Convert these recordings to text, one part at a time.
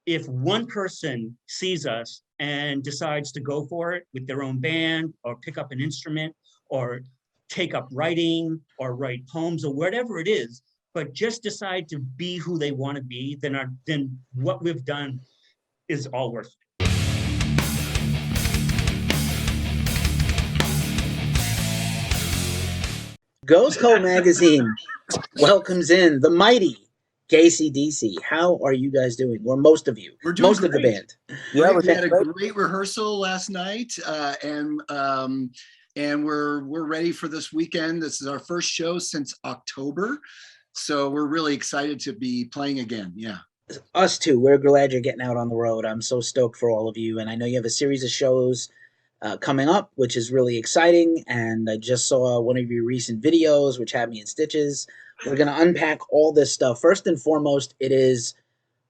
if one person sees us and decides to go for it with their own band or pick up an instrument or take up writing or write poems or whatever it is, but just decide to be who they want to be, then what we've done is all worth it. Ghost Code Magazine welcomes in the mighty GAYC DC. How are you guys doing? Or most of you? We're doing most great. Of the band. Yeah, we had a great rehearsal last night, and we're ready for this weekend. This is our first show since October, so we're really excited to be playing again. Yeah. Us too. We're glad you're getting out on the road. I'm so stoked for all of you, and I know you have a series of shows coming up, which is really exciting. And I just saw one of your recent videos, which had me in stitches. We're going to unpack all this stuff. First and foremost, it is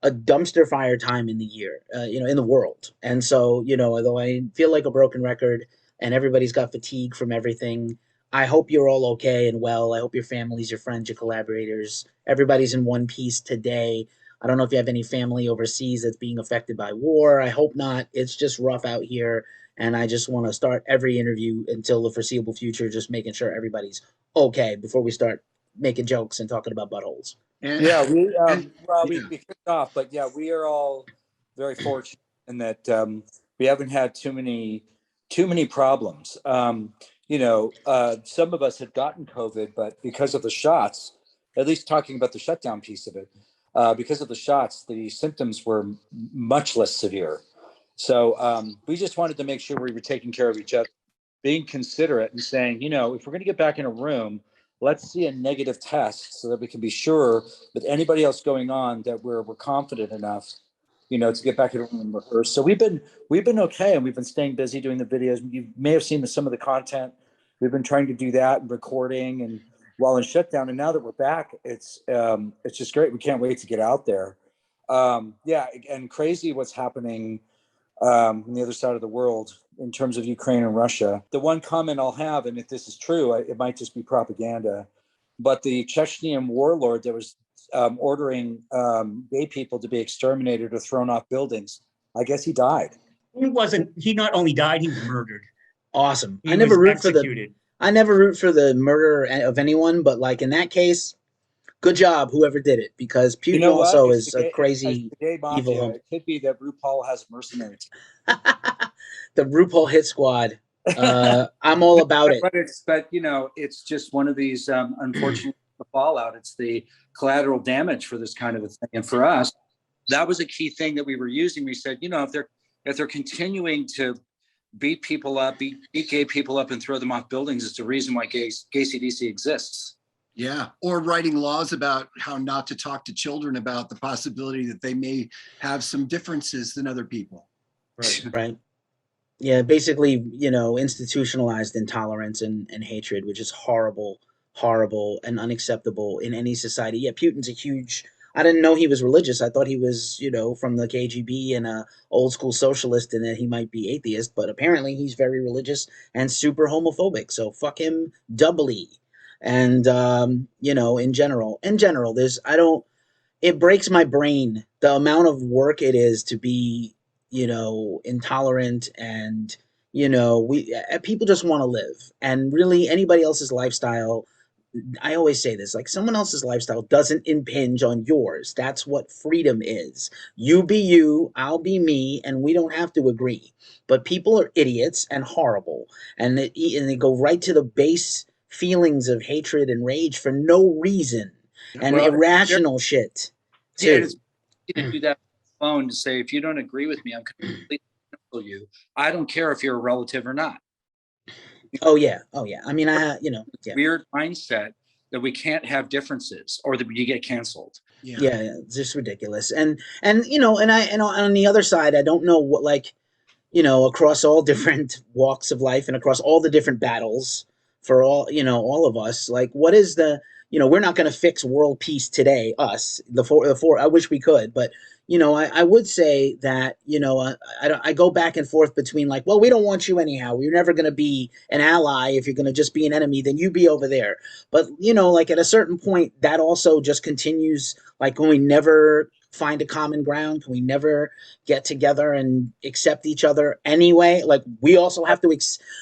a dumpster fire time in the year, in the world. And so, although I feel like a broken record and everybody's got fatigue from everything, I hope you're all okay and well. I hope your families, your friends, your collaborators, everybody's in one piece today. I don't know if you have any family overseas that's being affected by war. I hope not. It's just rough out here. And I just want to start every interview until the foreseeable future, just making sure everybody's okay before we start making jokes and talking about buttholes. And, we kicked off, but yeah, we are all very fortunate in that we haven't had too many problems. Some of us had gotten COVID, but because of the shots, at least talking about the shutdown piece of it, because of the shots, the symptoms were much less severe. So we just wanted to make sure we were taking care of each other, being considerate and saying, if we're going to get back in a room, let's see a negative test so that we can be sure with anybody else going on that we're confident enough, to get back in a room and rehearse. So we've been okay, and we've been staying busy doing the videos. You may have seen some of the content. We've been trying to do that and recording and while in shutdown. And now that we're back, it's just great. We can't wait to get out there. And crazy what's happening on the other side of the world in terms of Ukraine and Russia. The one comment I'll have, and if this is true, it might just be propaganda, but the Chechnyan warlord that was ordering gay people to be exterminated or thrown off buildings, I guess he died. He not only died, he was murdered. Awesome. I never root for the murder of anyone, but like in that case, good job, whoever did it, because Putin also is a crazy evil. It could be that RuPaul has a mercenary team. The RuPaul hit squad. I'm all about it. But it's just one of these unfortunate fallout. It's the collateral damage for this kind of a thing. And for us, that was a key thing that we were using. We said, if they're continuing to beat people up, beat gay people up and throw them off buildings, it's the reason why GAYC DC exists. Yeah, or writing laws about how not to talk to children about the possibility that they may have some differences than other people. Right. Yeah, basically, institutionalized intolerance and hatred, which is horrible and unacceptable in any society. Yeah, Putin's I didn't know he was religious. I thought he was, from the KGB and a old school socialist and that he might be atheist, but apparently he's very religious and super homophobic. So fuck him doubly. And, in general, it breaks my brain, the amount of work it is to be, intolerant and, people just want to live, and really anybody else's lifestyle. I always say this, like someone else's lifestyle doesn't impinge on yours. That's what freedom is. You be you, I'll be me, and we don't have to agree. But people are idiots and horrible, and they go right to the base feelings of hatred and rage for no reason, and irrational shit too. You can do that on the phone to say, if you don't agree with me, I'm completely cancel you. I don't care if you're a relative or not. Oh yeah. I mean, weird mindset that we can't have differences or that you get canceled. Yeah, it's just ridiculous. And on the other side, I don't know what, across all different walks of life and across all the different battles for all of us, like, what is we're not going to fix world peace today, us, the four, I wish we could, but, I would say that, I go back and forth between we don't want you anyhow. We're never going to be an ally. If you're going to just be an enemy, then you be over there. But, at a certain point, that also just continues, when we never find a common ground? Can we never get together and accept each other anyway? Like, we also have to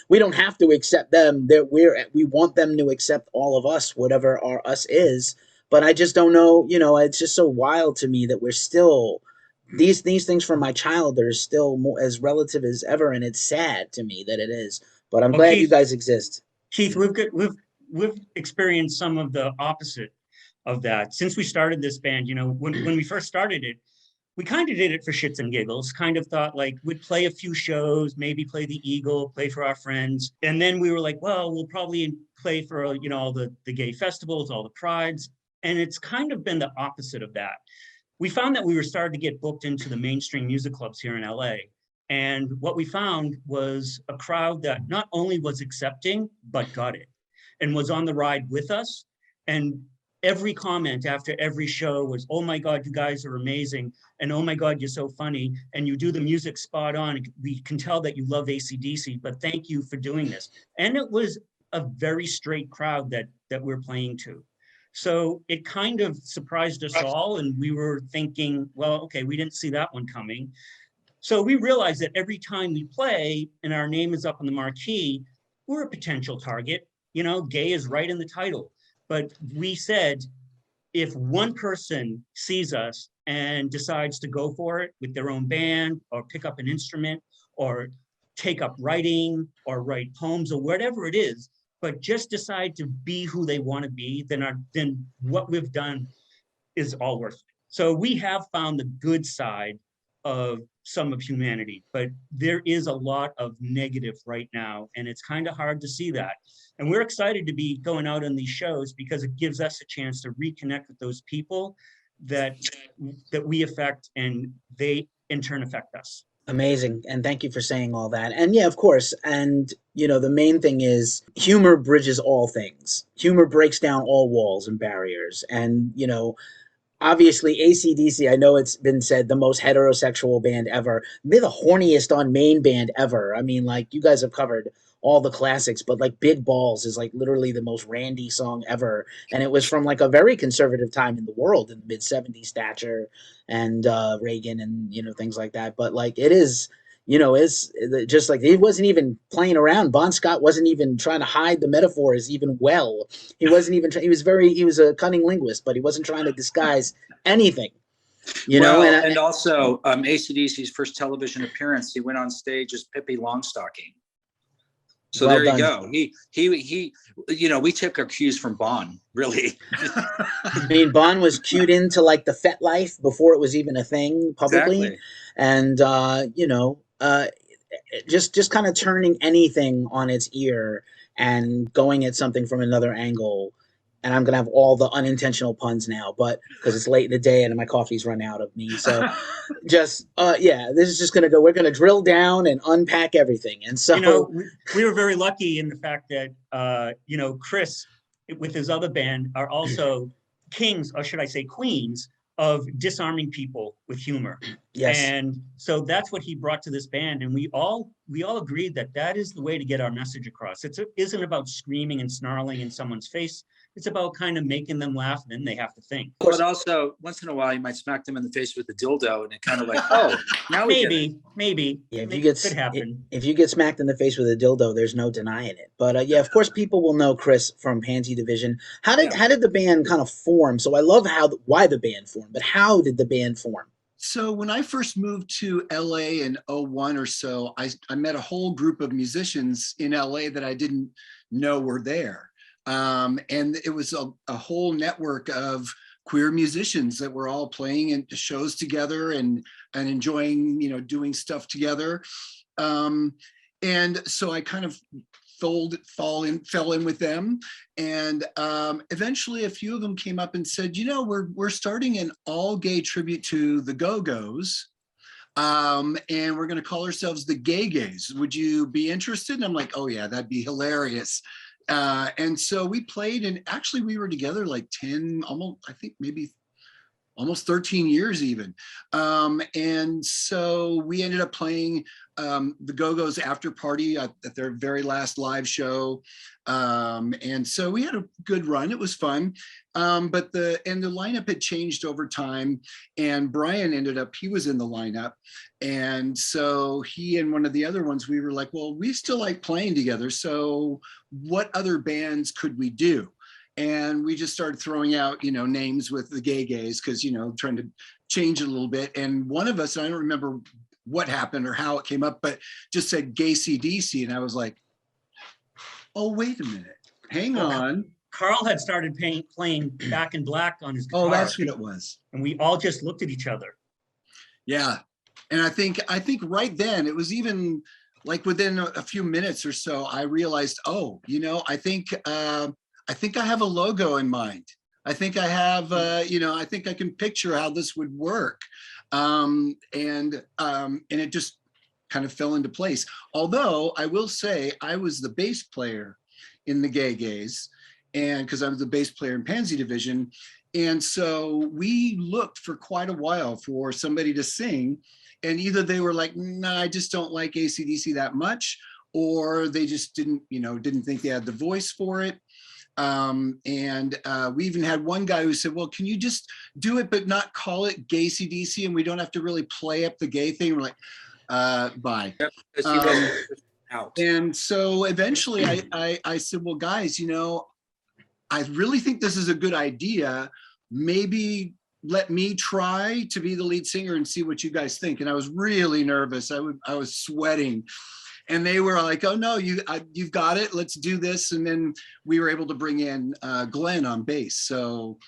we don't have to accept them. That we want them to accept all of us, whatever our us is. But I just don't know, it's just so wild to me that we're still these things from my childhood are still more as relative as ever, and it's sad to me that it is. But I'm Well, glad you Keith, guys exist. Keith, we've experienced some of the opposite of that since we started this band. When we first started it, we kind of did it for shits and giggles, kind of thought like we'd play a few shows, maybe play the Eagle, play for our friends. And then we were like, well, we'll probably play for, all the gay festivals, all the prides. And it's kind of been the opposite of that. We found that we were starting to get booked into the mainstream music clubs here in LA. And what we found was a crowd that not only was accepting, but got it and was on the ride with us. And every comment after every show was, oh my God, you guys are amazing. And oh my God, you're so funny. And you do the music spot on. We can tell that you love AC/DC, but thank you for doing this. And it was a very straight crowd that we're playing to. So it kind of surprised us all. And we were thinking, well, okay, we didn't see that one coming. So we realized that every time we play and our name is up on the marquee, we're a potential target. Gay is right in the title. But we said, if one person sees us and decides to go for it with their own band or pick up an instrument or take up writing or write poems or whatever it is, but just decide to be who they want to be, then what we've done is all worth it. So we have found the good side of some of humanity, but there is a lot of negative right now, and it's kind of hard to see that. And we're excited to be going out on these shows because it gives us a chance to reconnect with those people that we affect, and they in turn affect us. Amazing. And thank you for saying all that. And yeah, of course. And, the main thing is humor bridges all things. Humor breaks down all walls and barriers. And, obviously AC/DC, I know it's been said, the most heterosexual band ever. They're the horniest on main band ever. I mean, like, you guys have covered all the classics, but like Big Balls is like literally the most randy song ever. And it was from like a very conservative time in the world in the mid 70s, Thatcher and Reagan and, things like that. But like it is, it's just like he wasn't even playing around. Bon Scott wasn't even trying to hide the metaphors even well. He wasn't even, he was a cunning linguist, but he wasn't trying to disguise anything. And also AC/DC's first television appearance, he went on stage as Pippi Longstocking. So well there you done. Go. He we took our cues from Bon, really. I mean, Bon was cued into like the Fet Life before it was even a thing publicly. Exactly. And just kind of turning anything on its ear and going at something from another angle. And I'm gonna have all the unintentional puns now, but because it's late in the day and my coffee's run out of me. So just this is just gonna go. We're gonna drill down and unpack everything. And so we were very lucky in the fact that Chris with his other band are also kings, or should I say queens, of disarming people with humor. Yes. And so that's what he brought to this band. And we all agreed that is the way to get our message across. It isn't about screaming and snarling in someone's face. It's about kind of making them laugh, and then they have to think. But also, once in a while, you might smack them in the face with a dildo, and it kind of like, oh, now we maybe. Yeah, if you get smacked in the face with a dildo, there's no denying it. But of course, people will know Chris from Pansy Division. How did the band kind of form? So I love why the band formed, but how did the band form? So when I first moved to LA in 01 or so, I met a whole group of musicians in LA that I didn't know were there. And it was a whole network of queer musicians that were all playing in shows together and enjoying, doing stuff together. And so I kind of fell in with them. And eventually a few of them came up and said, we're starting an all gay tribute to the Go-Go's. And we're going to call ourselves the Gays. Would you be interested? And I'm like, oh yeah, that'd be hilarious. And so we played, and actually we were together like 10, almost, I think maybe almost 13 years even. And so we ended up playing the Go-Go's after party at their very last live show. And so we had a good run. It was fun. But the lineup had changed over time, and Brian he was in the lineup. And so he and one of the other ones, we were like, well, we still like playing together. So what other bands could we do? And we just started throwing out, names with the Gays, because, trying to change it a little bit. And one of us, I don't remember what happened or how it came up, but just said GAYC DC. And I was like, oh, wait a minute, hang on. Carl had started playing Back in Black on his guitar. Oh, that's what it was. And we all just looked at each other. Yeah. And I think right then, it was even like within a few minutes or so, I realized, oh, I think I have a logo in mind. I think I have, I think I can picture how this would work. And it just kind of fell into place. Although I will say I was the bass player in the Gays, and because I was the bass player in Pansy Division. And so we looked for quite a while for somebody to sing. And either they were like, nah, I just don't like AC/DC that much, or they just didn't think they had the voice for it. We even had one guy who said, well, can you just do it, but not call it GAYC DC, and we don't have to really play up the gay thing. We're like, bye. And so eventually I said, well, guys, I really think this is a good idea. Maybe let me try to be the lead singer and see what you guys think. And I was really nervous. I was sweating. And they were like, oh, no, you've got it. Let's do this. And then we were able to bring in Glenn on bass. So,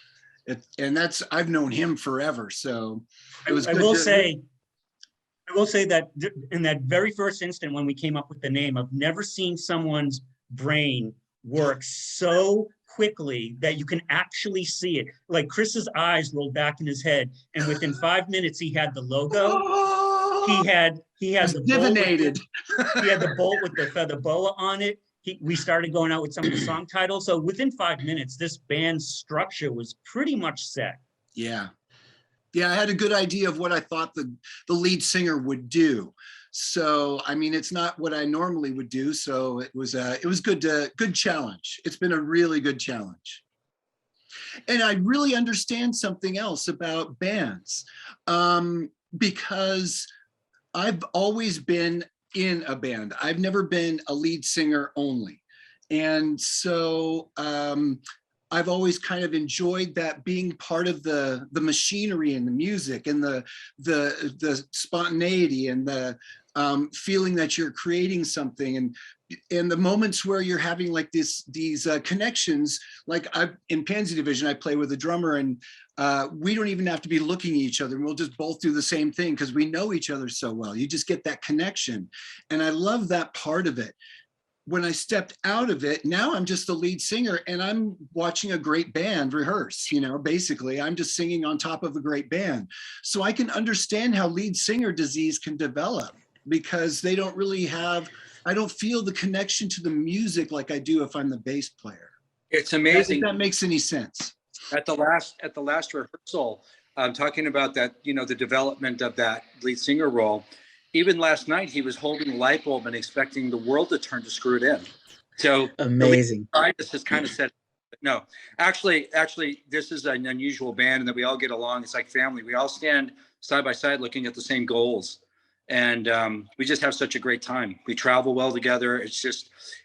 I've known him forever. So it was good. I will say that in that very first instant when we came up with the name, I've never seen someone's brain work so quickly that you can actually see it. Like Chris's eyes rolled back in his head, and within 5 minutes he had the logo. He had the divinated. He had the bolt with the feather boa on it. We started going out with some of the song titles. So within 5 minutes, this band's structure was pretty much set. Yeah. Yeah, I had a good idea of what I thought the lead singer would do. So, I mean, it's not what I normally would do. So it was good challenge. It's been a really good challenge. And I really understand something else about bands, because I've always been in a band. I've never been a lead singer only. And so I've always kind of enjoyed that, being part of the machinery and the music and the spontaneity and the feeling that you're creating something, and the moments where you're having like these connections. Like in Pansy Division, I play with a drummer, and we don't even have to be looking at each other, and we'll just both do the same thing because we know each other so well. You just get that connection, and I love that part of it. When I stepped out of it, now I'm just the lead singer, and I'm watching a great band rehearse. Basically I'm just singing on top of a great band. So I can understand how lead singer disease can develop, because they don't really have, I don't feel the connection to the music like I do if I'm the bass player. It's amazing. If that makes any sense. At the last rehearsal, talking about that, the development of that lead singer role. Even last night, he was holding a light bulb and expecting the world to turn to screw it in. So amazing. This has kind of said, no, actually, this is an unusual band, and that we all get along. It's like family. We all stand side by side, looking at the same goals, and we just have such a great time. We travel well together. It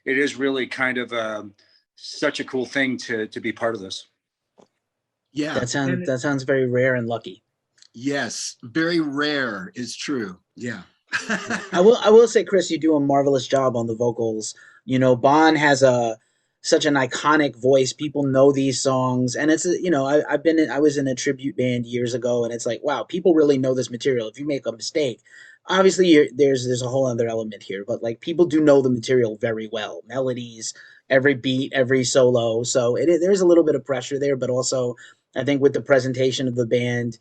is really kind of such a cool thing to be part of this. Yeah, that sounds very rare and lucky. Yes, very rare is true. Yeah. I will say, Chris, you do a marvelous job on the vocals. Bon has such an iconic voice. People know these songs, and it's I was in a tribute band years ago, and it's like, wow, people really know this material. If you make a mistake, obviously there's a whole other element here, but like, people do know the material very well. Melodies, every beat, every solo. So there's a little bit of pressure there, but also I think with the presentation of the band,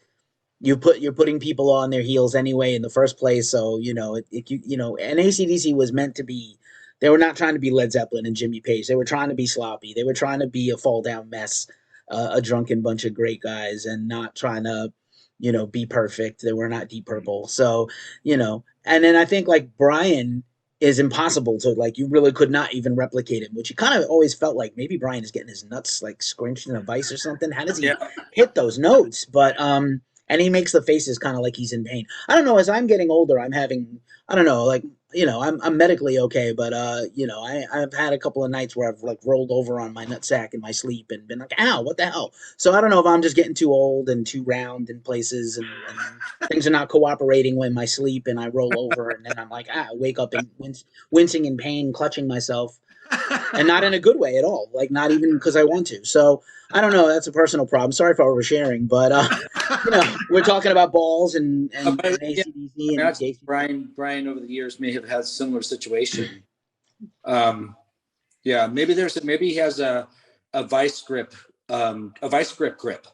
you're putting people on their heels anyway in the first place. So, and AC/DC was meant to be, they were not trying to be Led Zeppelin and Jimmy Page. They were trying to be sloppy. They were trying to be a fall down mess. a drunken bunch of great guys and not trying to, be perfect. They were not Deep Purple. So, and then I think like Brian is impossible to like, you really could not even replicate him, which you kind of always felt like maybe Brian is getting his nuts like scrunched in a vice or something. How does he hit those notes? But, and he makes the faces kind of like he's in pain. I don't know. As I'm getting older, I'm having, I don't know, like, I'm medically okay, but I've had a couple of nights where I've like rolled over on my nutsack in my sleep and been like, ow, what the hell? So I don't know if I'm just getting too old and too round in places and things are not cooperating with my sleep and I roll over and then I'm like, wake up and wincing in pain, clutching myself. And not in a good way at all, like not even because I want to. So I don't know. That's a personal problem. Sorry for oversharing, but we're talking about balls and ACDC and GAYC. Brian over the years may have had a similar situation. Maybe he has a vice grip grip.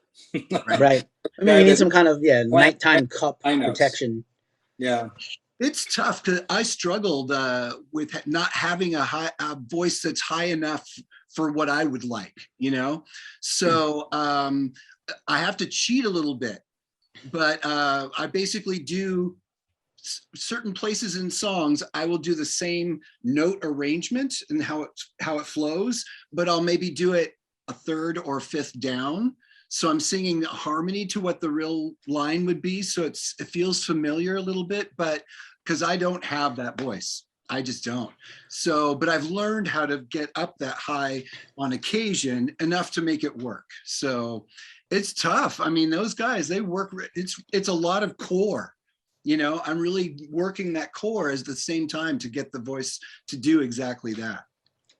Right. I mean, you need some kind of nighttime cup protection. Yeah. It's tough because I struggled with not having a voice that's high enough for what I would like, So I have to cheat a little bit, but I basically do certain places in songs. I will do the same note arrangement and how it flows, but I'll maybe do it a third or fifth down. So I'm singing harmony to what the real line would be. So it feels familiar a little bit, but because I don't have that voice, I just don't. So, but I've learned how to get up that high on occasion enough to make it work. So it's tough. I mean, those guys, they work, it's a lot of core, I'm really working that core at the same time to get the voice to do exactly that.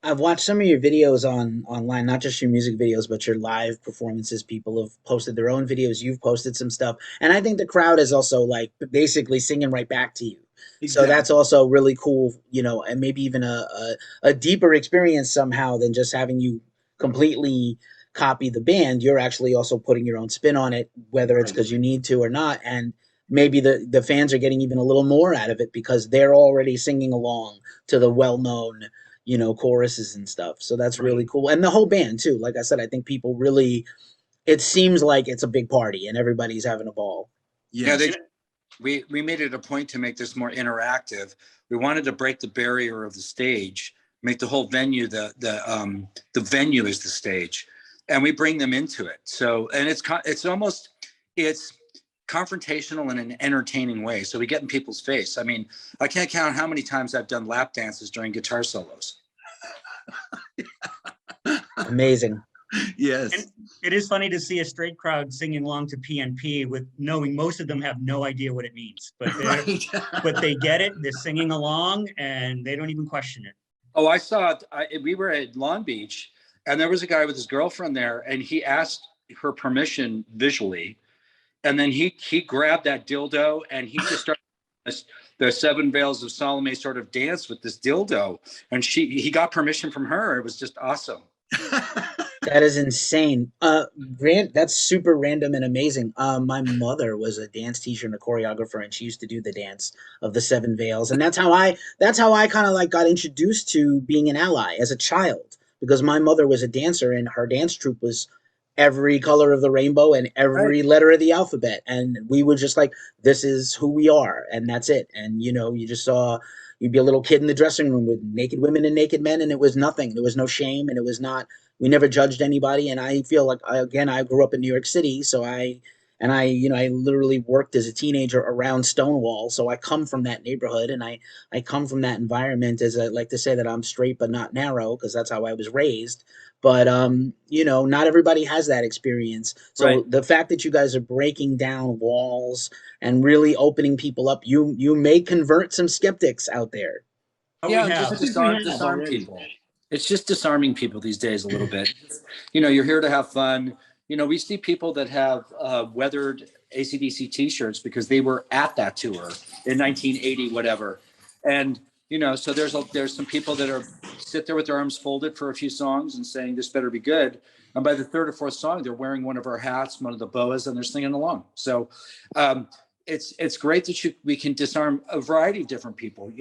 I've watched some of your videos online, not just your music videos, but your live performances. People have posted their own videos. You've posted some stuff. And I think the crowd is also like basically singing right back to you. Exactly. So that's also really cool, and maybe even a deeper experience somehow than just having you completely copy the band. You're actually also putting your own spin on it, whether it's because you need to or not. And maybe the fans are getting even a little more out of it because they're already singing along to the well-known choruses and stuff. So that's really cool. And the whole band too. Like I said, I think people really, it seems like it's a big party and everybody's having a ball. Yeah. We made it a point to make this more interactive. We wanted to break the barrier of the stage, make the whole venue, the venue is the stage, and we bring them into it. So, and it's confrontational in an entertaining way. So we get in people's face. I mean, I can't count how many times I've done lap dances during guitar solos. Amazing. Yes. And it is funny to see a straight crowd singing along to PNP with knowing most of them have no idea what it means, but but they get it. They're singing along and they don't even question it. Oh, I saw it. We were at Long Beach and there was a guy with his girlfriend there and he asked her permission visually. And then he grabbed that dildo and he just started the Seven Veils of Salome sort of dance with this dildo. And he got permission from her. It was just awesome. That is insane. That's super random and amazing. My mother was a dance teacher and a choreographer, and she used to do the dance of the Seven Veils, and that's how I kind of like got introduced to being an ally as a child, because my mother was a dancer and her dance troupe was every color of the rainbow and every letter of the alphabet, and we were just like, this is who we are, and that's it. And you just saw. You'd be a little kid in the dressing room with naked women and naked men, and it was nothing. There was no shame, and it was not. We never judged anybody. And I feel like I grew up in New York City, so I literally worked as a teenager around Stonewall. So I come from that neighborhood, and I come from that environment. As I like to say that I'm straight but not narrow, because that's how I was raised. But not everybody has that experience. So the fact that you guys are breaking down walls and really opening people up, you may convert some skeptics out there. Just disarm people. It's just disarming people these days a little bit. You're here to have fun. We see people that have weathered ACDC t-shirts because they were at that tour in 1980, whatever. And, so there's some people that sit there with their arms folded for a few songs and saying, this better be good. And by the third or fourth song, they're wearing one of our hats, one of the boas, and they're singing along. So it's great that we can disarm a variety of different people.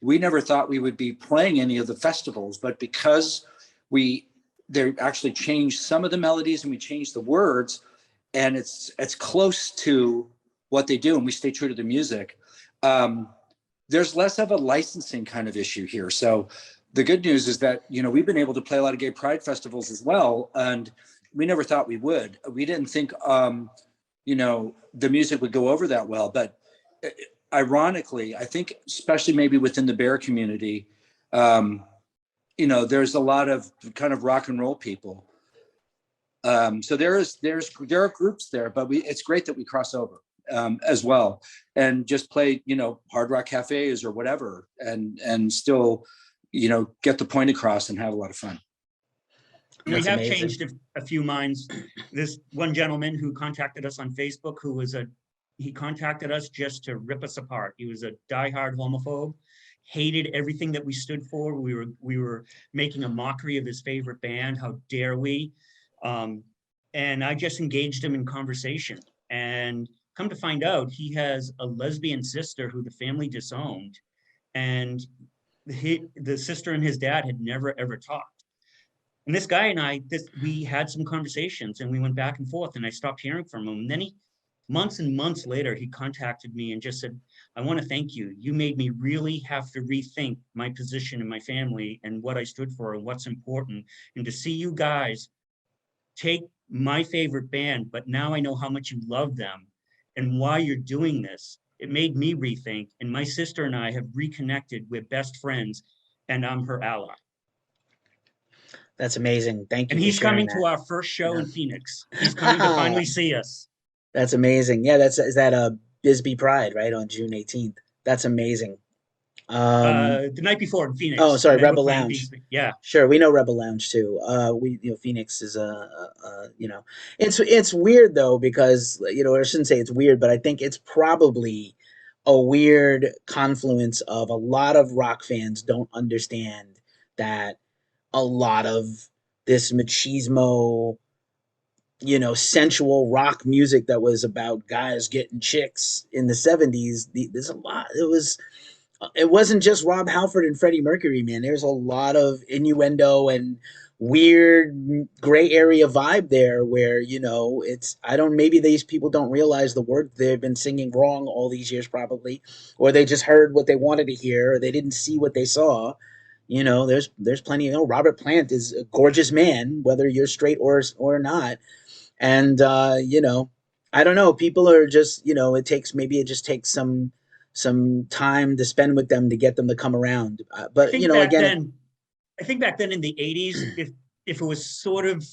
We never thought we would be playing any of the festivals, but because we they actually changed some of the melodies and we changed the words, and it's close to what they do, and we stay true to the music. There's less of a licensing kind of issue here. So the good news is that, you know, we've been able to play a lot of gay pride festivals as well, and we never thought we would. We didn't think, you know, the music would go over that well, but ironically, I think, especially maybe within the bear community, you know, there's a lot of kind of rock and roll people. So there are groups there, but it's great that we cross over as well, and just play, you know, hard rock cafes or whatever, and still, you know, get the point across and have a lot of fun. We That's have amazing. changed a few minds. This one gentleman who contacted us on Facebook, he contacted us just to rip us apart. He was a diehard homophobe, hated everything that we stood for. We were making a mockery of his favorite band. How dare we? And I just engaged him in conversation. And come to find out, he has a lesbian sister who the family disowned. And the sister and his dad had never, ever talked. And this guy and we had some conversations, and we went back and forth, and I stopped hearing from him. And then months and months later, he contacted me and just said, I want to thank you. You made me really have to rethink my position in my family and what I stood for and what's important. And to see you guys take my favorite band, but now I know how much you love them and why you're doing this. It made me rethink. And my sister and I have reconnected. We're best friends, and I'm her ally. That's amazing. Thank you. And he's for sharing coming that. to our first show Yeah. in Phoenix. He's coming to finally see us. That's amazing. Yeah, is that Bisbee Pride, right, on June 18th? That's amazing. The night before in Phoenix. Oh, sorry, and then Rebel we're playing Lounge. Bisbee. Yeah. Sure, we know Rebel Lounge too. Phoenix is you know, it's weird though, because, you know, I shouldn't say it's weird, but I think it's probably a weird confluence of a lot of rock fans don't understand that a lot of this machismo, you know, sensual rock music that was about guys getting chicks in the 70s. There's a lot. It wasn't just Rob Halford and Freddie Mercury, man. There's a lot of innuendo and weird gray area vibe there where, you know, maybe these people don't realize the word they've been singing wrong all these years probably, or they just heard what they wanted to hear, or they didn't see what they saw. You know, there's plenty, you know, Robert Plant is a gorgeous man, whether you're straight or not. And, you know, I don't know, people are just, you know, it just takes some time to spend with them to get them to come around. But, you know, again, I think back then in the 80s, if it was sort of,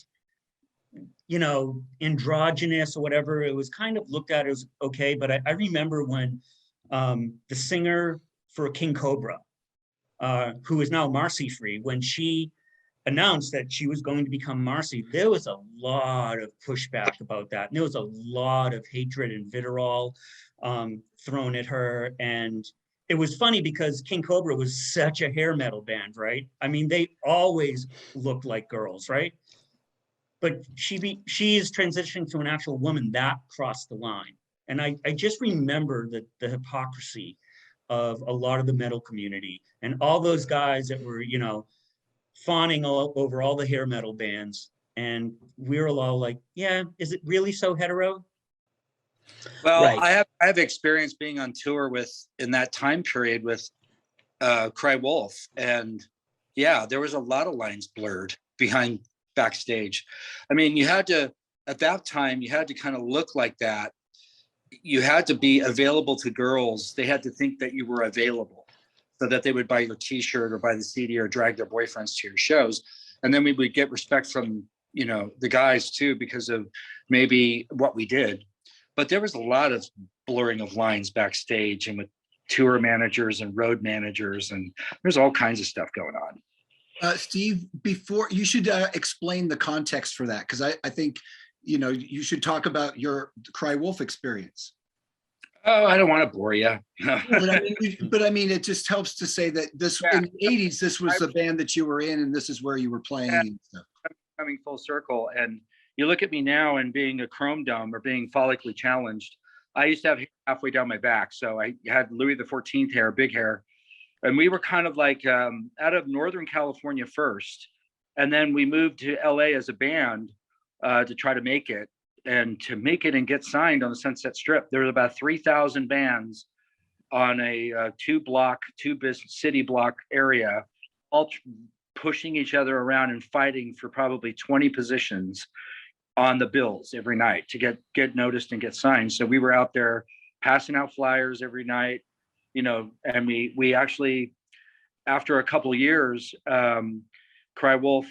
you know, androgynous or whatever, it was kind of looked at as okay. But I remember when the singer for King Cobra, who is now Marcy Free, when she announced that she was going to become Marcy, there was a lot of pushback about that. And there was a lot of hatred and vitriol thrown at her. And it was funny because King Cobra was such a hair metal band, right? I mean, they always looked like girls, right? But she is transitioning to an actual woman. That crossed the line. And I just remember the hypocrisy of a lot of the metal community and all those guys that were, you know, fawning all over all the hair metal bands. And we were all like, yeah, is it really so hetero? Well, right. I have experience being on tour in that time period with Cry Wolf. And yeah, there was a lot of lines blurred behind backstage. I mean, at that time, you had to kind of look like that. You had to be available to girls. They had to think that you were available so that they would buy your t-shirt or buy the CD or drag their boyfriends to your shows. And then we would get respect from, you know, the guys too, because of maybe what we did. But there was a lot of blurring of lines backstage and with tour managers and road managers, and there's all kinds of stuff going on. Steve, before you should explain the context for that, because I think, you know, you should talk about your Cry Wolf experience. Oh, I don't want to bore you. but I mean, it just helps to say that in the 80s, this was the band that you were in, and this is where you were playing and stuff. Coming full circle, and you look at me now and being a chrome dome or being follically challenged. I used to have hair halfway down my back, so I had Louis XIV hair, big hair, and we were kind of like out of Northern California first, And then we moved to LA as a band to try to make it. And to make it and get signed on the Sunset Strip, there were about 3,000 bands on a two city block area, all pushing each other around and fighting for probably 20 positions on the bills every night to get noticed and get signed. So we were out there passing out flyers every night, you know, and we actually, after a couple of years, Cry Wolf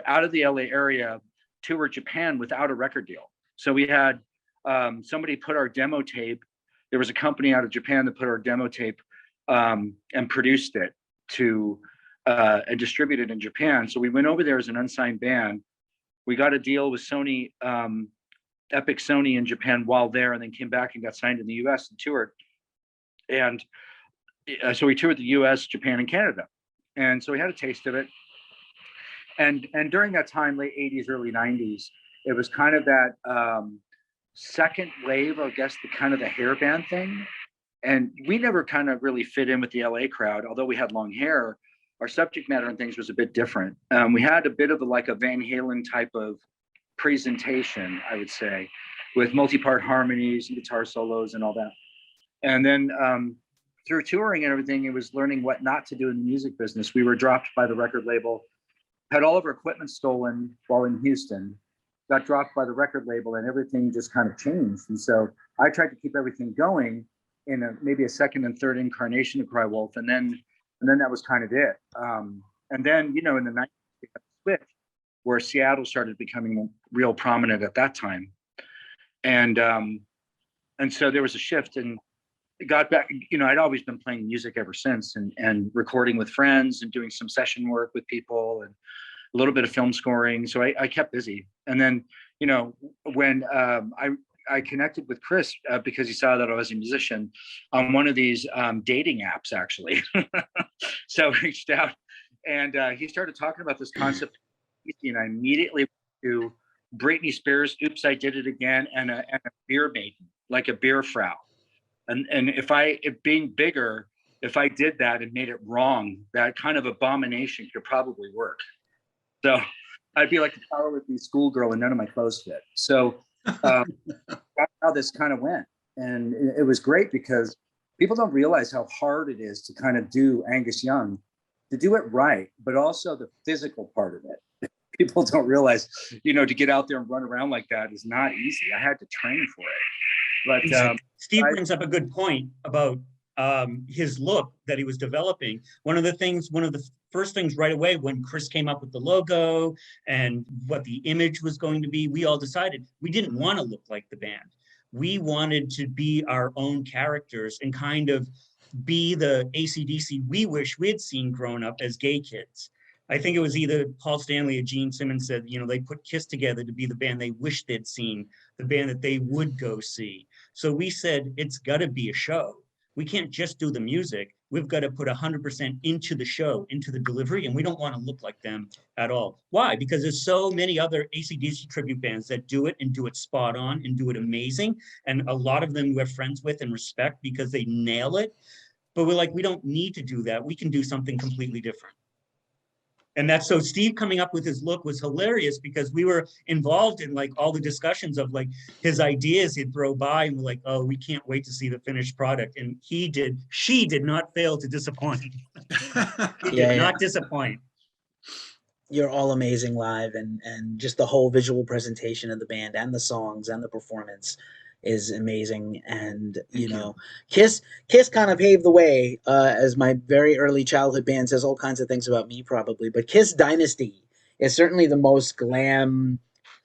out of the LA area toured Japan without a record deal. So we had somebody put our demo tape. There was a company out of Japan that put our demo tape and produced it and distributed it in Japan. So we went over there as an unsigned band. We got a deal with Sony, Epic Sony in Japan while there, and then came back and got signed in the US and toured. And so we toured the US, Japan, and Canada. And so we had a taste of it. And during that time, late 80s, early 90s, it was kind of that second wave, I guess, the kind of the hair band thing. And we never kind of really fit in with the LA crowd, although we had long hair. Our subject matter and things was a bit different. We had a bit of like a Van Halen type of presentation, I would say, with multi-part harmonies and guitar solos and all that. And then through touring and everything, it was learning what not to do in the music business. We were dropped by the record label, had all of our equipment stolen while in Houston, got dropped by the record label, and everything just kind of changed. And so I tried to keep everything going in maybe a second and third incarnation of Cry Wolf. And then that was kind of it. And then, you know, in the 90s, we had a switch where Seattle started becoming real prominent at that time. And so there was a shift, and it got back, you know, I'd always been playing music ever since, and recording with friends and doing some session work with people and a little bit of film scoring. So I kept busy. And then, you know, when I connected with Chris because he saw that I was a musician on one of these dating apps, actually. So I reached out, and he started talking about this concept, and I immediately went to Britney Spears, Oops, I Did It Again, and a beer maiden, like a beer frau. And if being bigger, if I did that and made it wrong, that kind of abomination could probably work. So I'd be like the paroidy schoolgirl and none of my clothes fit. So that's how this kind of went. And it was great because people don't realize how hard it is to kind of do Angus Young, to do it right, but also the physical part of it. People don't realize, you know, to get out there and run around like that is not easy. I had to train for it. But Steve brings up a good point about his look that he was developing. One of the first things right away when Chris came up with the logo and what the image was going to be, we all decided we didn't want to look like the band. We wanted to be our own characters and kind of be the AC/DC we wish we had seen growing up as gay kids. I think it was either Paul Stanley or Gene Simmons said, you know, they put KISS together to be the band they wished they'd seen, the band that they would go see. So we said, it's got to be a show. We can't just do the music. We've got to put 100% into the show, into the delivery, and we don't want to look like them at all. Why? Because there's so many other AC/DC tribute bands that do it and do it spot on and do it amazing. And a lot of them we're friends with and respect because they nail it. But we're like, we don't need to do that. We can do something completely different. And that's so Steve coming up with his look was hilarious because we were involved in like all the discussions of like his ideas he'd throw by and we're like, oh, we can't wait to see the finished product. And she did not fail to disappoint. He did not disappoint. You're all amazing live, and just the whole visual presentation of the band and the songs and the performance is amazing. And you know, KISS kind of paved the way, as my very early childhood band says all kinds of things about me probably, but KISS Dynasty is certainly the most glam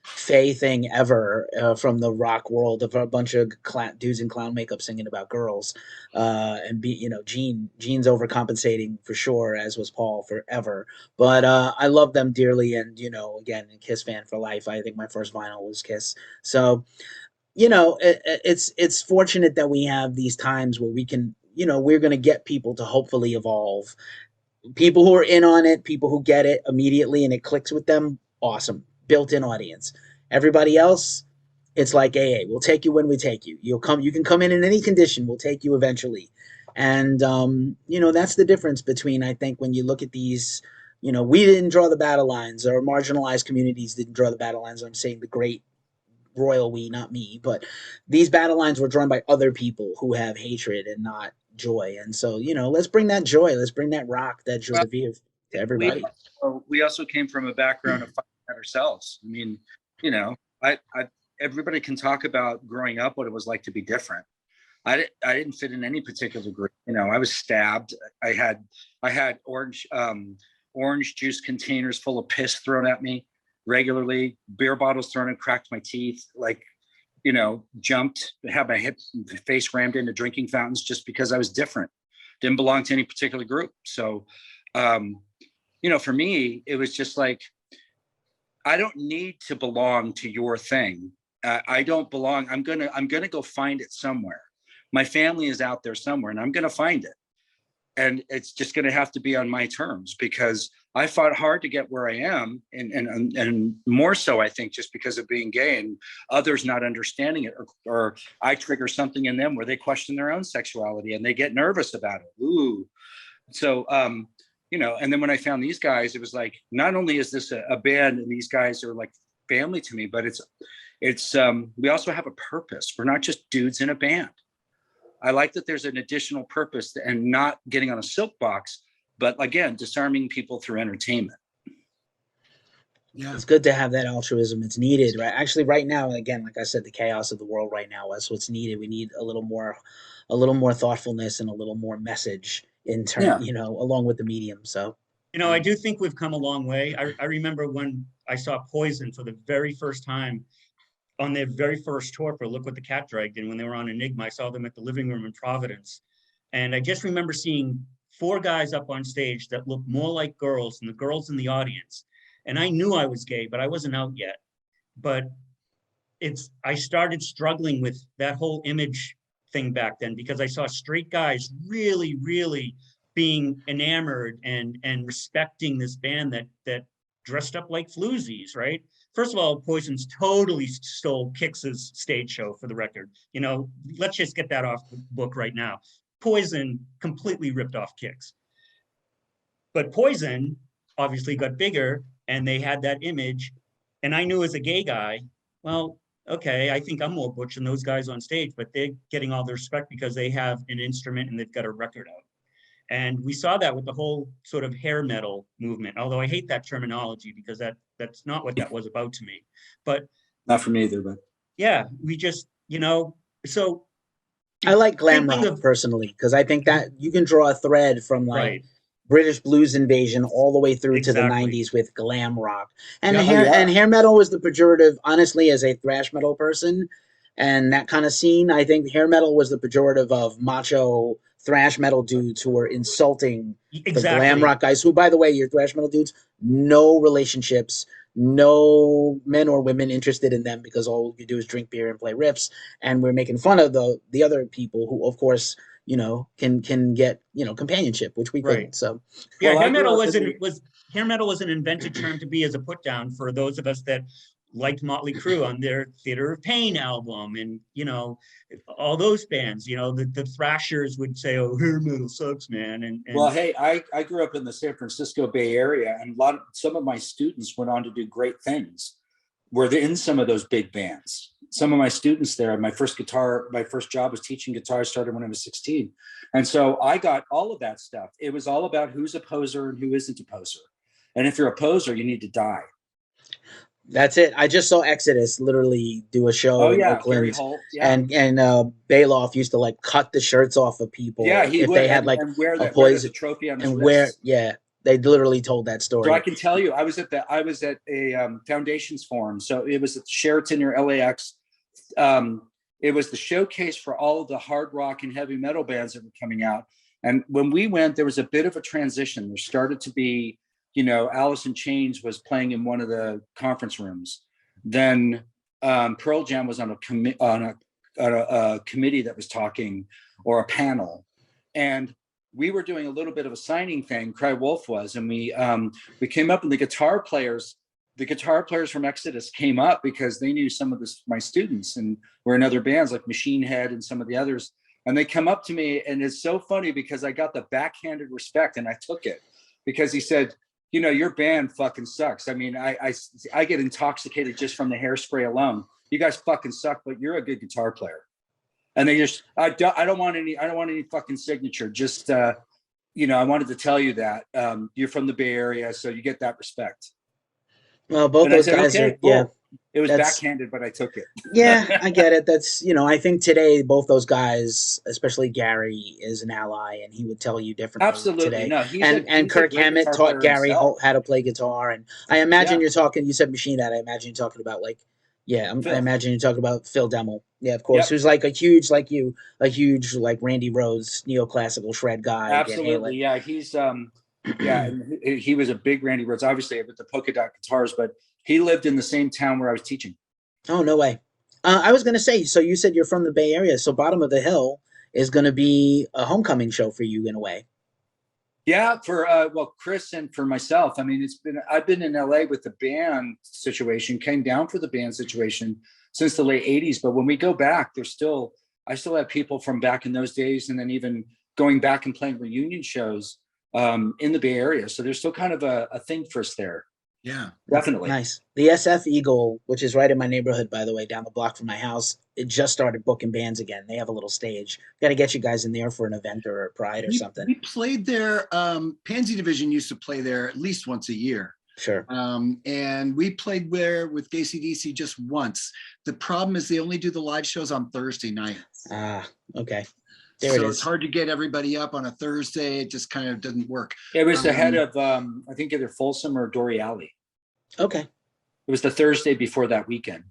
fey thing ever, from the rock world, of a bunch of dudes in clown makeup singing about girls, and you know, Gene's overcompensating for sure, as was Paul forever, but I love them dearly, and you know, again, a KISS fan for life. I think my first vinyl was KISS. So you know, it's fortunate that we have these times where we can, you know, we're going to get people to hopefully evolve. People who are in on it, people who get it immediately and it clicks with them, awesome. Built-in audience. Everybody else, it's like AA. We'll take you when we take you. You can come in any condition. We'll take you eventually. And, you know, that's the difference between, I think, when you look at these you know, we didn't draw the battle lines, or marginalized communities didn't draw the battle lines. I'm saying the great royal we, not me, but these battle lines were drawn by other people who have hatred and not joy. And so, you know, let's bring that joy, let's bring that rock, that joie de vivre to everybody. We also came from a background of fighting that ourselves. I mean, you know, everybody can talk about growing up what it was like to be different. I didn't fit in any particular group. You know, I was stabbed. I had orange juice containers full of piss thrown at me regularly, beer bottles thrown and cracked my teeth, like, you know, jumped, had my face rammed into drinking fountains just because I was different, didn't belong to any particular group. So, you know, for me, it was just like, I don't need to belong to your thing. I don't belong. I'm gonna go find it somewhere. My family is out there somewhere, and I'm gonna find it. And it's just going to have to be on my terms, because I fought hard to get where I am, and more so, I think, just because of being gay and others not understanding it, or I trigger something in them where they question their own sexuality and they get nervous about it. Ooh, so you know. And then when I found these guys, it was like, not only is this a band and these guys are like family to me, but it's we also have a purpose. We're not just dudes in a band. I like that there's an additional purpose, and not getting on a soapbox, but again, disarming people through entertainment. Yeah, it's good to have that altruism. It's needed, right? Actually, right now, again, like I said, the chaos of the world right now is what's needed. We need a little more thoughtfulness and a little more message in turn, you know, along with the medium. So, you know, I do think we've come a long way. I remember when I saw Poison for the very first time on their very first tour for Look What the Cat Dragged In, when they were on Enigma. I saw them at the Living Room in Providence. And I just remember seeing 4 guys up on stage that looked more like girls than the girls in the audience. And I knew I was gay, but I wasn't out yet. But I started struggling with that whole image thing back then, because I saw straight guys really, really being enamored and respecting this band that dressed up like floozies, right? First of all, Poison's totally stole Kix's stage show, for the record. You know, let's just get that off the book right now. Poison completely ripped off Kix. But Poison obviously got bigger, and they had that image. And I knew, as a gay guy, well, okay, I think I'm more butch than those guys on stage, but they're getting all the respect because they have an instrument and they've got a record out. And we saw that with the whole sort of hair metal movement, although I hate that terminology, because that's not what that was about to me. But not for me either, but yeah, we just, you know, so I like glam rock personally, because I think that you can draw a thread from like British blues invasion all the way through to the 90s with glam rock. And and hair metal was the pejorative, honestly, as a thrash metal person and that kind of scene. I think hair metal was the pejorative of macho thrash metal dudes who were insulting the glam rock guys, who, by the way, your thrash metal dudes, no relationships, no men or women interested in them, because all you do is drink beer and play riffs. And we're making fun of the other people who, of course, you know, can get, you know, companionship, which we couldn't. So yeah, hair metal was an invented term to be as a put down for those of us that liked Motley Crue on their Theater of Pain album, and, you know, all those bands. You know, the thrashers would say, "Oh, hair metal sucks, man." And well, hey, I grew up in the San Francisco Bay Area, and some of my students went on to do great things. Were in some of those big bands. Some of my students there, my first job was teaching guitar, started when I was 16. And so I got all of that stuff. It was all about who's a poser and who isn't a poser. And if you're a poser, you need to die. That's it. I just saw Exodus literally do a show in Oakland, and Bailoff used to like cut the shirts off of people if they had like a poison trophy on his and wrist. They literally told that story. So I can tell you, I was at a Foundations Forum. So it was at the Sheraton near LAX. It was the showcase for all of the hard rock and heavy metal bands that were coming out. And when we went, there was a bit of a transition. There started to be, you know, Alice in Chains was playing in one of the conference rooms. Then Pearl Jam was on a committee that was talking, or a panel. And we were doing a little bit of a signing thing, Cry Wolf was, and we came up, and the guitar players from Exodus came up because they knew some of my students and were in other bands like Machine Head and some of the others. And they come up to me, and it's so funny because I got the backhanded respect, and I took it, because he said, you know, your band fucking sucks. I mean, I get intoxicated just from the hairspray alone. You guys fucking suck, but you're a good guitar player. And they just, I don't want any fucking signature. Just, you know, I wanted to tell you that you're from the Bay Area, so you get that respect. Well, both And I those said, guys okay, are, cool. yeah. It was That's- backhanded, but I took it. Yeah, I get it. That's, you know, I think today both those guys, especially Gary, is an ally, and he would tell you differently Absolutely. today. No, he's And a Kirk great Hammett guitar taught player Gary himself. how to play guitar. And I imagine Yeah. you're talking. You said Machine Head. I imagine you're talking about like, yeah. I Phil. imagine you're talking about Phil Demmel. Yeah, of course. Yep. Who's like a huge, like you, a huge like Randy Rhoads neoclassical shred guy. Van Absolutely. Halen. Yeah, he's yeah, and he was a big Randy Rhoads, obviously with the polka dot guitars, but he lived in the same town where I was teaching. Oh, no way. I was going to say, so you said you're from the Bay Area, so Bottom of the Hill is going to be a homecoming show for you in a way. Yeah, for well, Chris and for myself. I mean, I've been in LA with the band situation, came down for the band situation since the late 80s. But when we go back, I still have people from back in those days, and then even going back and playing reunion shows in the Bay Area. So there's still kind of a thing for us there. Yeah. Definitely. Nice. The SF Eagle, which is right in my neighborhood, by the way, down the block from my house, it just started booking bands again. They have a little stage. Got to get you guys in there for an event or a Pride or something. We played there. Pansy Division used to play there at least once a year. Sure. And we played there with GAYC DC just once. The problem is they only do the live shows on Thursday nights. Ah, okay. There So it it's is. hard to get everybody up on a Thursday. It just kind of doesn't work. It was the head of I think either Folsom or Dory Alley. Okay. It was the Thursday before that weekend.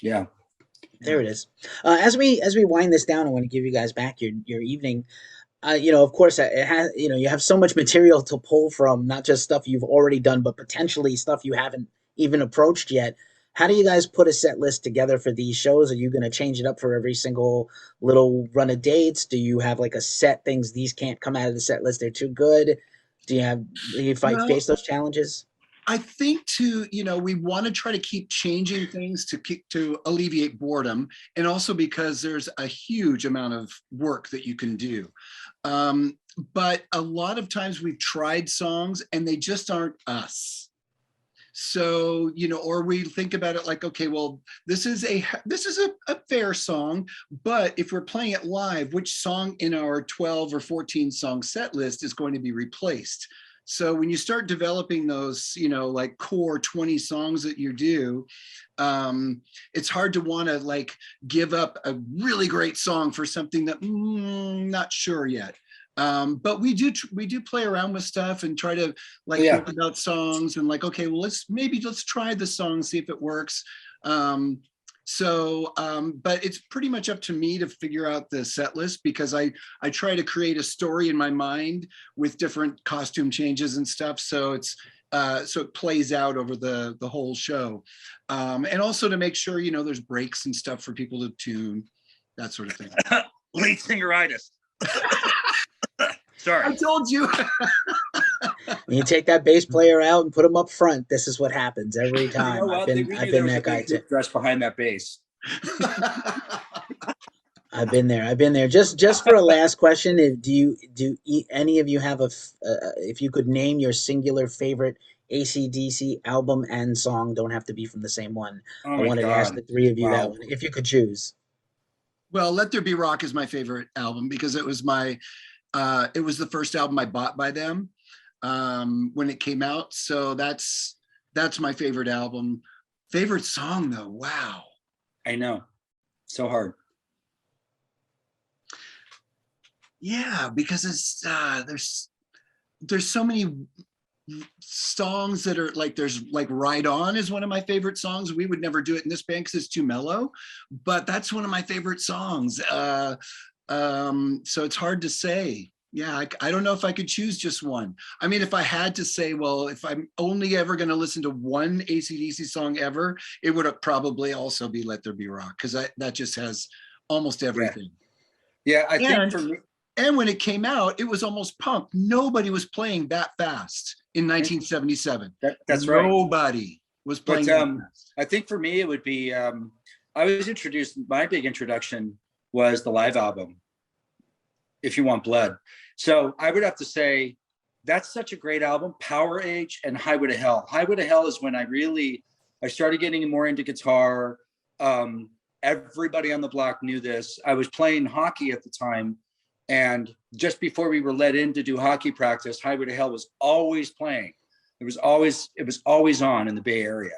Yeah. There it is. As we wind this down, I want to give you guys back your evening. You know, of course, it has. You know, you have so much material to pull from, not just stuff you've already done, but potentially stuff you haven't even approached yet. How do you guys put a set list together for these shows? Are you going to change it up for every single little run of dates? Do you have like a set things? These can't come out of the set list; they're too good. Do you face those challenges? I think we want to try to keep changing things to alleviate boredom, and also because there's a huge amount of work that you can do. But a lot of times we've tried songs and they just aren't us. So, or we think about it like, okay, well, this is a fair song, but if we're playing it live, which song in our 12 or 14 song set list is going to be replaced? So when you start developing those, like core 20 songs that you do, it's hard to want to like give up a really great song for something that not sure yet. But we do play around with stuff and try to like think about songs and like, okay, well, let's try the song, see if it works. But it's pretty much up to me to figure out the set list, because I try to create a story in my mind with different costume changes and stuff. So so it plays out over the whole show. And also to make sure, there's breaks and stuff for people to tune, that sort of thing. Lead singeritis. Sorry. I told you. When you take that bass player out and put him up front, this is what happens every time. You know what? I've been that guy too. Dressed behind that bass. I've been there. Just for a last question, do any of you have if you could name your singular favorite AC/DC album and song, don't have to be from the same one. Oh I wanted to ask the three of you that one, if you could choose. Well, Let There Be Rock is my favorite album because it was the first album I bought by them when it came out. So that's my favorite album. Favorite song though, wow. I know, so hard. Yeah, because it's there's so many songs that are like, there's like Ride On is one of my favorite songs. We would never do it in this band because it's too mellow, but that's one of my favorite songs. So it's hard to say. Yeah, I don't know if I could choose just one. I mean, if I had to say, well, if I'm only ever going to listen to one AC/DC song ever, it would probably also be Let There Be Rock, because that just has almost everything. Yeah, I think for me. And when it came out, it was almost punk. Nobody was playing that fast in 1977. That's right. Nobody was playing that fast. I think for me, it would be, I was introduced, my big introduction was the live album, If You Want Blood. So I would have to say that's such a great album. Power Age and Highway to Hell. Highway to Hell is when I started getting more into guitar. Everybody on the block knew this. I was playing hockey at the time, and just before we were let in to do hockey practice, Highway to Hell was always playing. It was always on in the Bay Area.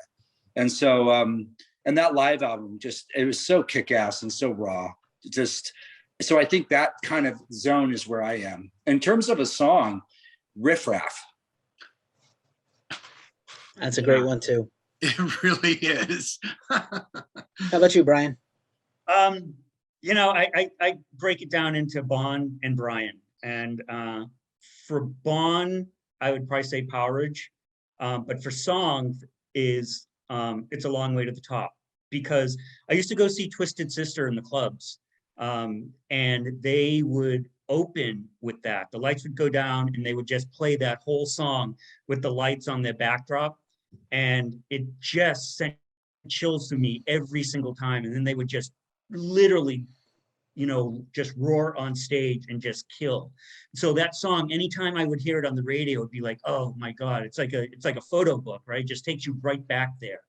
And so, and that live album it was so kick-ass and so raw. So I think that kind of zone is where I am. In terms of a song, Riff Raff. That's a great one too. It really is. How about you, Brian? You know, I break it down into Bon and Brian. And for Bon, I would probably say Powerage. But for song is It's a Long Way to the Top. Because I used to go see Twisted Sister in the clubs. And they would open with that. The lights would go down and they would just play that whole song with the lights on their backdrop. And it just sent chills to me every single time. And then they would just literally, you know, just roar on stage and just kill. So that song, anytime I would hear it on the radio, it'd be like, oh my God, it's like a photo book, right? It just takes you right back there.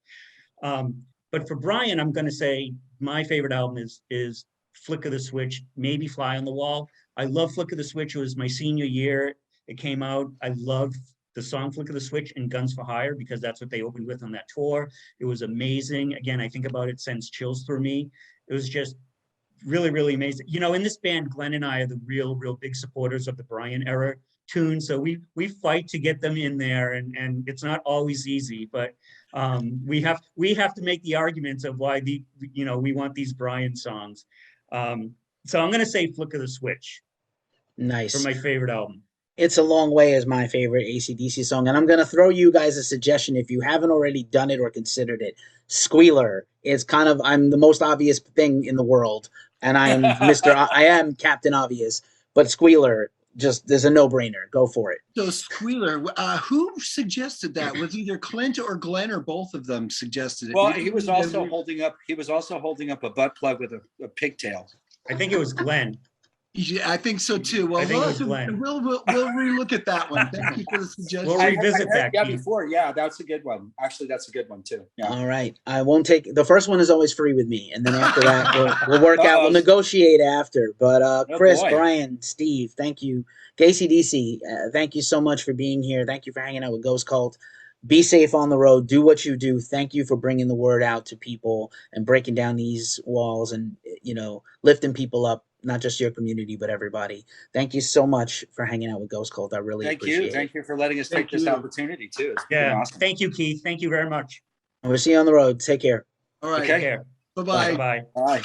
But for Brian, I'm going to say my favorite album is Flick of the Switch, maybe Fly on the Wall. I love Flick of the Switch. It was my senior year. It came out. I loved the song Flick of the Switch and Guns for Hire because that's what they opened with on that tour. It was amazing. Again, I think about it, sends chills through me. It was just really, really amazing. You know, in this band, Glenn and I are the real big supporters of the Brian era tunes. So we fight to get them in there, and it's not always easy, but we have to make the arguments of why we want these Brian songs. So I'm gonna say Flick of the Switch. Nice. For my favorite album. It's a Long Way is my favorite AC/DC song, and I'm going to throw you guys a suggestion if you haven't already done it or considered it. Squealer is I'm the most obvious thing in the world, and I am Captain Obvious, but Squealer, there's a no-brainer. Go for it. So Squealer, who suggested that? Was either Clint or Glenn or both of them suggested it? Well, he was also holding up a butt plug with a pigtail. I think it was Glenn. Yeah, I think so too. Well, I think it was Glenn. We'll relook at that one. Thank you for the suggestion. We'll revisit that. Yeah, Keith. before. Yeah, that's a good one. Actually, that's a good one too. Yeah. All right. I won't take the first one is always free with me, and then after that we'll work out. We'll negotiate after. But Chris, Brian, Steve, thank you. GAYCDC, thank you so much for being here. Thank you for hanging out with Ghost Cult. Be safe on the road. Do what you do. Thank you for bringing the word out to people and breaking down these walls and lifting people up. Not just your community, but everybody. Thank you so much for hanging out with Ghost Cult. I really appreciate it. Thank you for letting us take this opportunity too. It's been awesome. Thank you, Keith. Thank you very much. And we'll see you on the road. Take care. All right. Take care. Bye-bye. Bye. Bye.